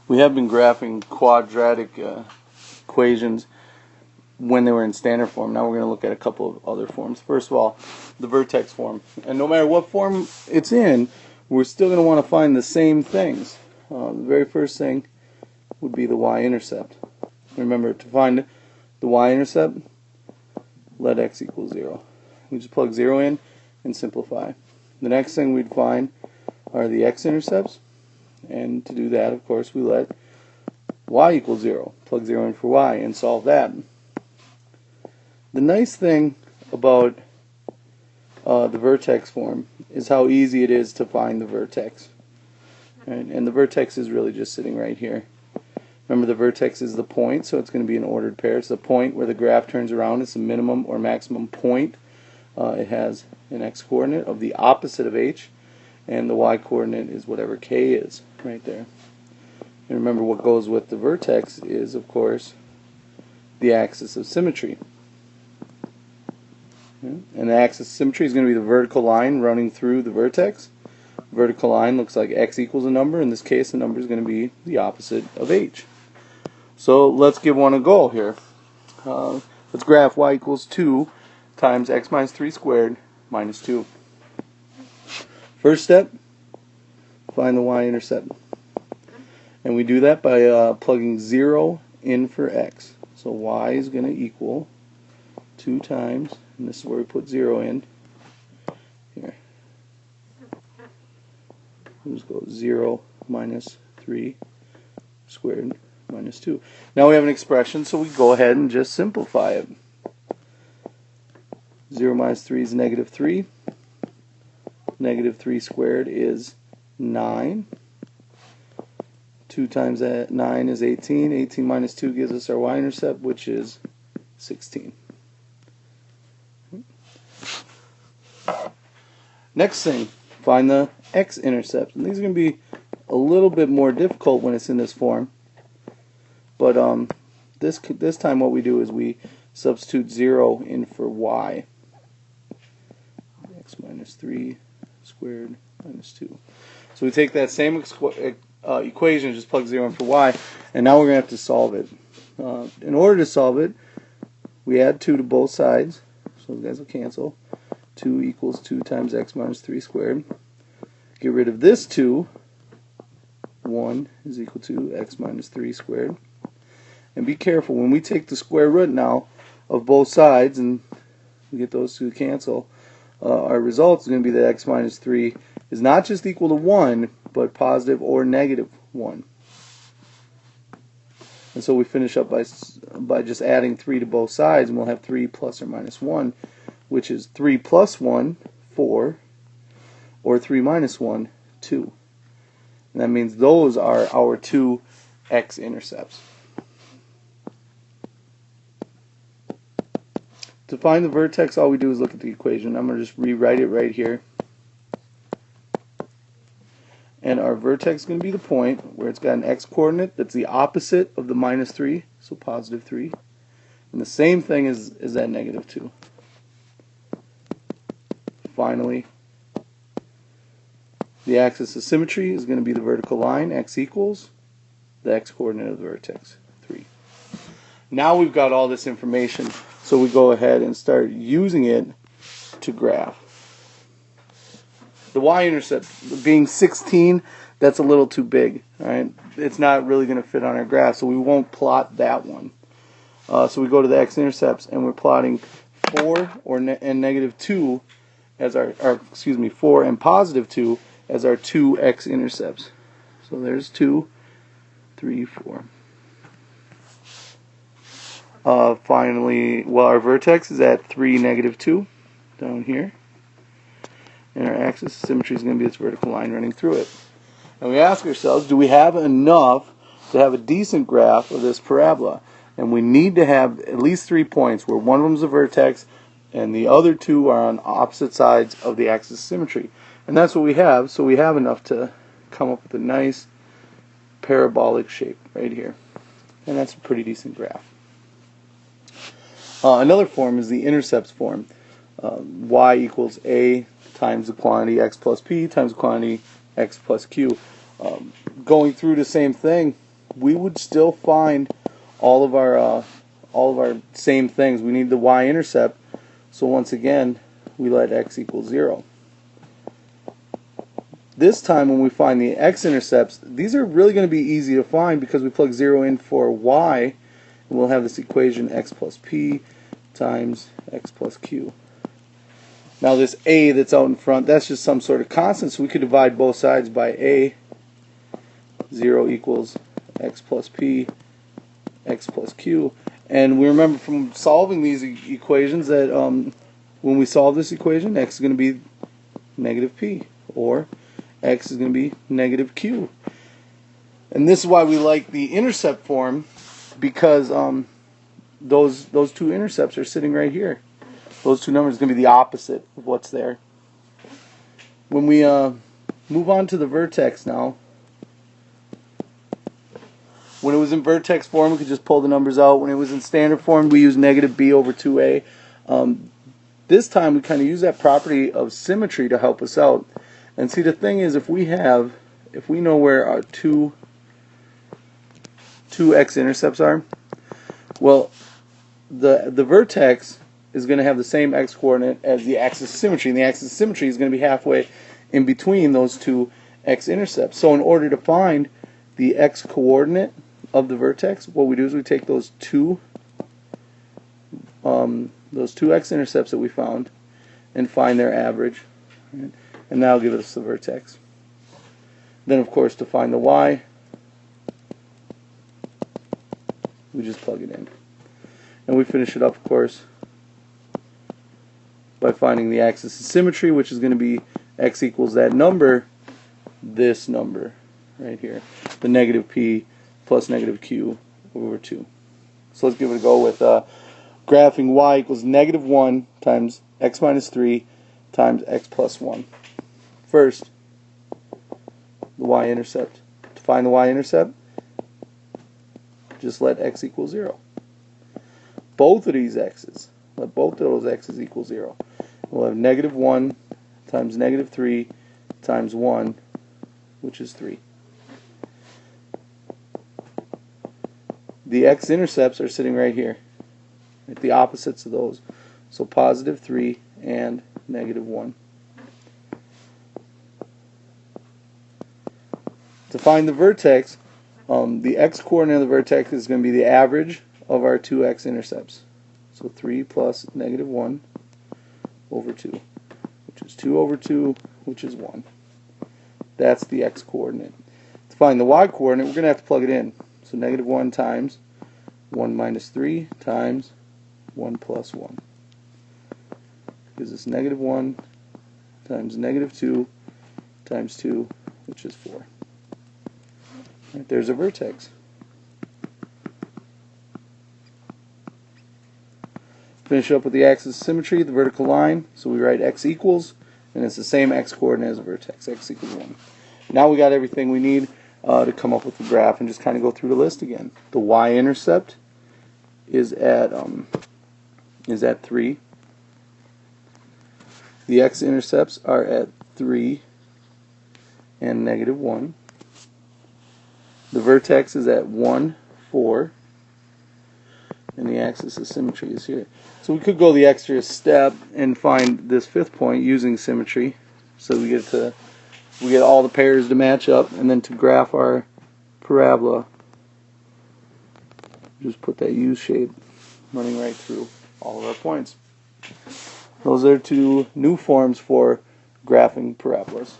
We have been graphing quadratic equations when they were in standard form. Now we're going to look at a couple of other forms. First of all, the vertex form. And no matter what form it's in, we're still going to want to find the same things. The very first thing would be the y-intercept. Remember, to find the y-intercept, let x equal 0. We just plug 0 in and simplify. The next thing we'd find are the x-intercepts. And to do that, of course, we let y equal 0. Plug 0 in for y and solve that. The nice thing about the vertex form is how easy it is to find the vertex. Right? And the vertex is really just sitting right here. Remember, the vertex is the point, so it's going to be an ordered pair. It's the point where the graph turns around. It's the minimum or maximum point. It has an x-coordinate of the opposite of h, and the y-coordinate is whatever k is right there. And remember, what goes with the vertex is, of course, the axis of symmetry. And the axis of symmetry is going to be the vertical line running through the vertex. Vertical line looks like x equals a number. In this case, the number is going to be the opposite of h. So let's give one a go here. Let's graph y equals 2 times x minus 3 squared minus 2. First step, find the y-intercept. And we do that by plugging 0 in for x. So y is going to equal 2 times, and this is where we put 0 in. Here. We'll just go 0 minus 3 squared minus 2. Now we have an expression, so we go ahead and just simplify it. 0 minus 3 is negative 3. Negative 3 squared is 9. 2 times 9 is 18. 18 minus 2 gives us our y-intercept, which is 16. Next thing, find the x-intercept. And these are going to be a little bit more difficult when it's in this form. But this time what we do is we substitute 0 in for y. X minus 3 squared minus 2. So we take that same equation, just plug 0 in for y, and now we're going to have to solve it. In order to solve it, we add 2 to both sides, so those guys will cancel. 2 equals 2 times x minus 3 squared. Get rid of this 2. 1 is equal to x minus 3 squared. And be careful, when we take the square root now of both sides, and we get those two to cancel, our result is going to be that x minus 3 is not just equal to 1, but positive or negative 1. And so we finish up by just adding 3 to both sides, and we'll have 3 plus or minus 1, which is 3 plus 1, 4, or 3 minus 1, 2. And that means those are our two x-intercepts. To find the vertex, all we do is look at the equation. I'm going to just rewrite it right here. And our vertex is going to be the point where it's got an x-coordinate that's the opposite of the minus 3, so positive 3. And the same thing is that negative 2. Finally, the axis of symmetry is going to be the vertical line, x equals the x-coordinate of the vertex, 3. Now we've got all this information, so we go ahead and start using it to graph. The y-intercept being 16, that's a little too big. Right? It's not really going to fit on our graph, so we won't plot that one. So we go to the x-intercepts, and we're plotting 4 and negative 2 as our 4 and positive 2 as our two x-intercepts. So there's 2, 3, 4. Finally, our vertex is at 3, negative 2 down here. And our axis of symmetry is going to be this vertical line running through it. And we ask ourselves, do we have enough to have a decent graph of this parabola? And we need to have at least 3 points where one of them is a vertex and the other 2 are on opposite sides of the axis of symmetry. And that's what we have, so we have enough to come up with a nice parabolic shape right here. And that's a pretty decent graph. Another form is the intercepts form. Y equals A times the quantity x plus p times the quantity x plus q. Going through the same thing, we would still find all of our same things. We need the y-intercept, so once again we let x equal 0. This time when we find the x-intercepts, these are really going to be easy to find because we plug 0 in for y, and we'll have this equation x plus p times x plus q. Now this a that's out in front, that's just some sort of constant, so we could divide both sides by a. 0 equals x plus p, x plus q. And we remember from solving these equations that when we solve this equation, x is going to be negative p, or x is going to be negative q. And this is why we like the intercept form, because those two intercepts are sitting right here. Those two numbers are going to be the opposite of what's there. When we move on to the vertex now, when it was in vertex form, we could just pull the numbers out. When it was in standard form, we used negative b over 2a. This time, we kind of use that property of symmetry to help us out. And see, the thing is, if we know where our two x-intercepts are, well, the vertex is going to have the same x-coordinate as the axis of symmetry, and the axis of symmetry is going to be halfway in between those two x-intercepts. So in order to find the x-coordinate of the vertex, what we do is we take those two x-intercepts that we found and find their average, right? And that'll give us the vertex. Then, of course, to find the y, we just plug it in. And we finish it up, of course, by finding the axis of symmetry, which is going to be x equals that number, this number right here, the negative p plus negative q over 2. So let's give it a go with graphing y equals negative 1 times x minus 3 times x plus 1. First, the y-intercept. To find the y-intercept, just let x equal 0. Both of these x's, let both of those x's equal 0. We'll have negative 1 times negative 3 times 1, which is 3. The x-intercepts are sitting right here, at the opposites of those. So positive 3 and negative 1. To find the vertex, the x-coordinate of the vertex is going to be the average of our two x-intercepts. So 3 plus negative 1 over 2, which is 2 over 2, which is 1. That's the x-coordinate. To find the y-coordinate, we're going to have to plug it in. So negative 1 times 1 minus 3 times 1 plus 1. Gives us negative 1 times negative 2 times 2, which is 4. Right, there's a vertex. Finish up with the axis of symmetry, the vertical line. So we write x equals, and it's the same x-coordinate as the vertex, x equals 1. Now we got everything we need to come up with the graph, and just kind of go through the list again. The y-intercept is at 3. The x-intercepts are at 3 and negative 1. The vertex is at 1, 4, and the axis of symmetry is here. So we could go the extra step and find this fifth point using symmetry. So we get all the pairs to match up, and then to graph our parabola, just put that U shape running right through all of our points. Those are two new forms for graphing parabolas.